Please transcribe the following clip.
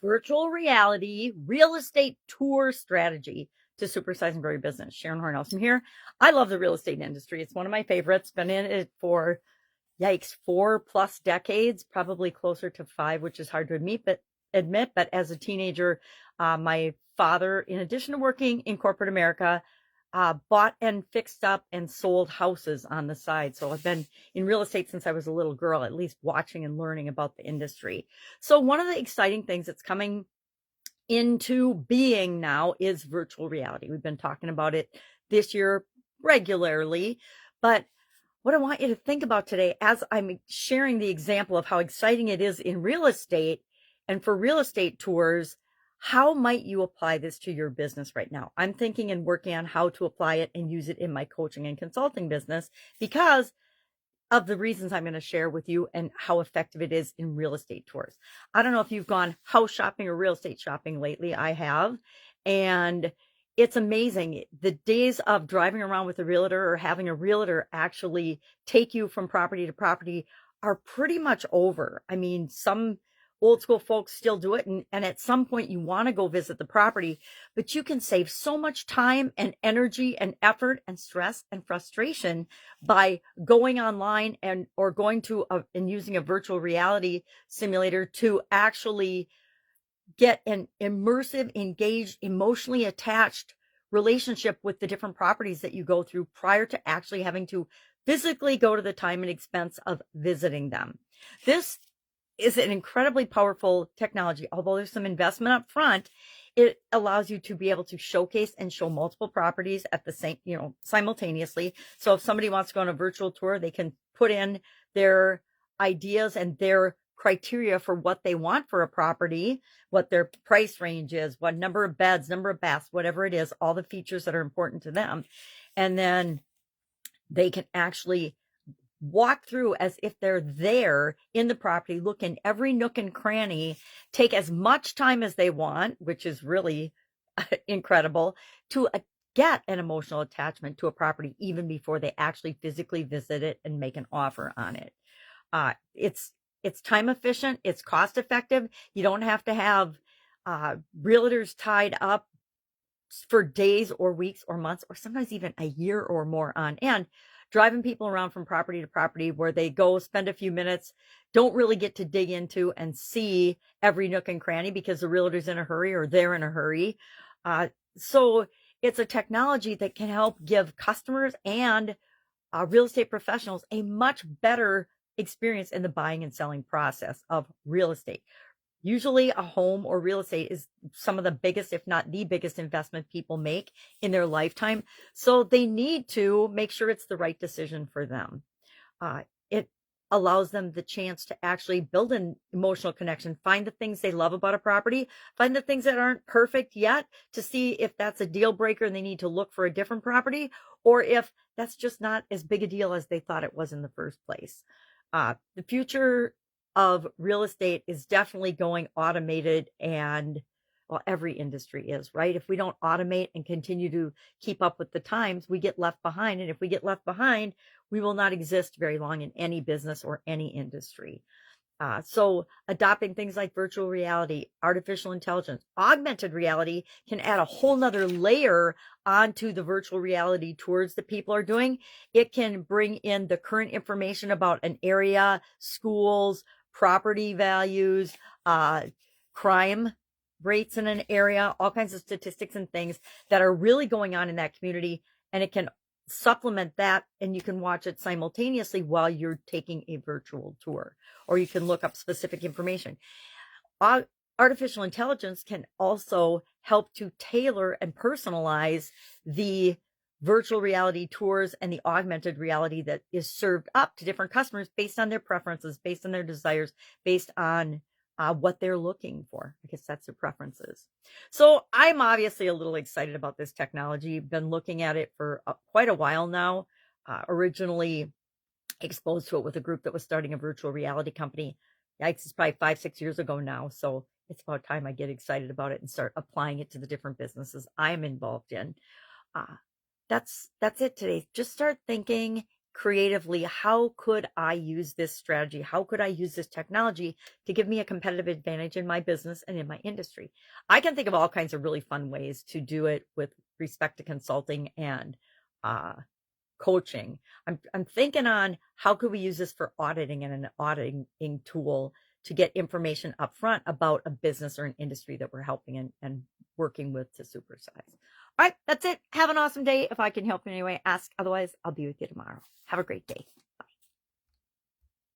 Virtual reality real estate tour strategy to supersize and grow your business. Sharon Horne-Ellstrom here. I love the real estate industry. It's one of my favorites. Been in it for, yikes, 4+ decades, probably closer to 5, which is hard to admit. But as a teenager, my father, in addition to working in corporate America, bought and fixed up and sold houses on the side. So I've been in real estate since I was a little girl, at least watching and learning about the industry. So one of the exciting things that's coming into being now is virtual reality. We've been talking about it this year regularly, but what I want you to think about today, as I'm sharing the example of how exciting it is in real estate and for real estate tours, how might you apply this to your business right now? I'm thinking and working on how to apply it and use it in my coaching and consulting business because of the reasons I'm going to share with you and how effective it is in real estate tours. I don't know if you've gone house shopping or real estate shopping lately. I have. And it's amazing. The days of driving around with a realtor or having a realtor actually take you from property to property are pretty much over. I mean, some old school folks still do it. And at some point you want to go visit the property, but you can save so much time and energy and effort and stress and frustration by going online or going to and using a virtual reality simulator to actually get an immersive, engaged, emotionally attached relationship with the different properties that you go through prior to actually having to physically go to the time and expense of visiting them. This is an incredibly powerful technology. Although there's some investment up front, it allows you to be able to showcase and show multiple properties at the same, simultaneously. So if somebody wants to go on a virtual tour, they can put in their ideas and their criteria for what they want for a property, what their price range is, what number of beds, number of baths, whatever it is, all the features that are important to them. And then they can actually walk through as if they're there in the property, look in every nook and cranny, take as much time as they want, which is really incredible, to get an emotional attachment to a property even before they actually physically visit it and make an offer on it. It's time efficient. It's cost effective. You don't have to have realtors tied up for days or weeks or months or sometimes even a year or more on end, driving people around from property to property where they go spend a few minutes, don't really get to dig into and see every nook and cranny because the realtor's in a hurry or they're in a hurry. So it's a technology that can help give customers and real estate professionals a much better experience in the buying and selling process of real estate. Usually a home or real estate is some of the biggest, if not the biggest investment people make in their lifetime. So they need to make sure it's the right decision for them. It allows them the chance to actually build an emotional connection, find the things they love about a property, find the things that aren't perfect yet to see if that's a deal breaker and they need to look for a different property, or if that's just not as big a deal as they thought it was in the first place. The future of real estate is definitely going automated, and well, every industry is, right? If we don't automate and continue to keep up with the times, we get left behind. And if we get left behind, we will not exist very long in any business or any industry. So adopting things like virtual reality, artificial intelligence, augmented reality can add a whole nother layer onto the virtual reality tours that people are doing. It can bring in the current information about an area, schools, property values, crime rates in an area, all kinds of statistics and things that are really going on in that community. And it can supplement that, and you can watch it simultaneously while you're taking a virtual tour, or you can look up specific information. Artificial intelligence can also help to tailor and personalize the virtual reality tours and the augmented reality that is served up to different customers based on their preferences, based on their desires, based on what they're looking for. I guess that's their preferences. So I'm obviously a little excited about this technology. Been looking at it for quite a while now. Originally exposed to it with a group that was starting a virtual reality company. Yikes, it's probably 5-6 years ago now. So it's about time I get excited about it and start applying it to the different businesses I am involved in. That's it today. Just start thinking, creatively, how could I use this strategy? How could I use this technology to give me a competitive advantage in my business and in my industry? I can think of all kinds of really fun ways to do it with respect to consulting and uh, coaching. I'm thinking on how could we use this for auditing and an auditing tool to get information up front about a business or an industry that we're helping and working with to supersize. All right, that's it. Have an awesome day. If I can help in any way, ask. Otherwise, I'll be with you tomorrow. Have a great day.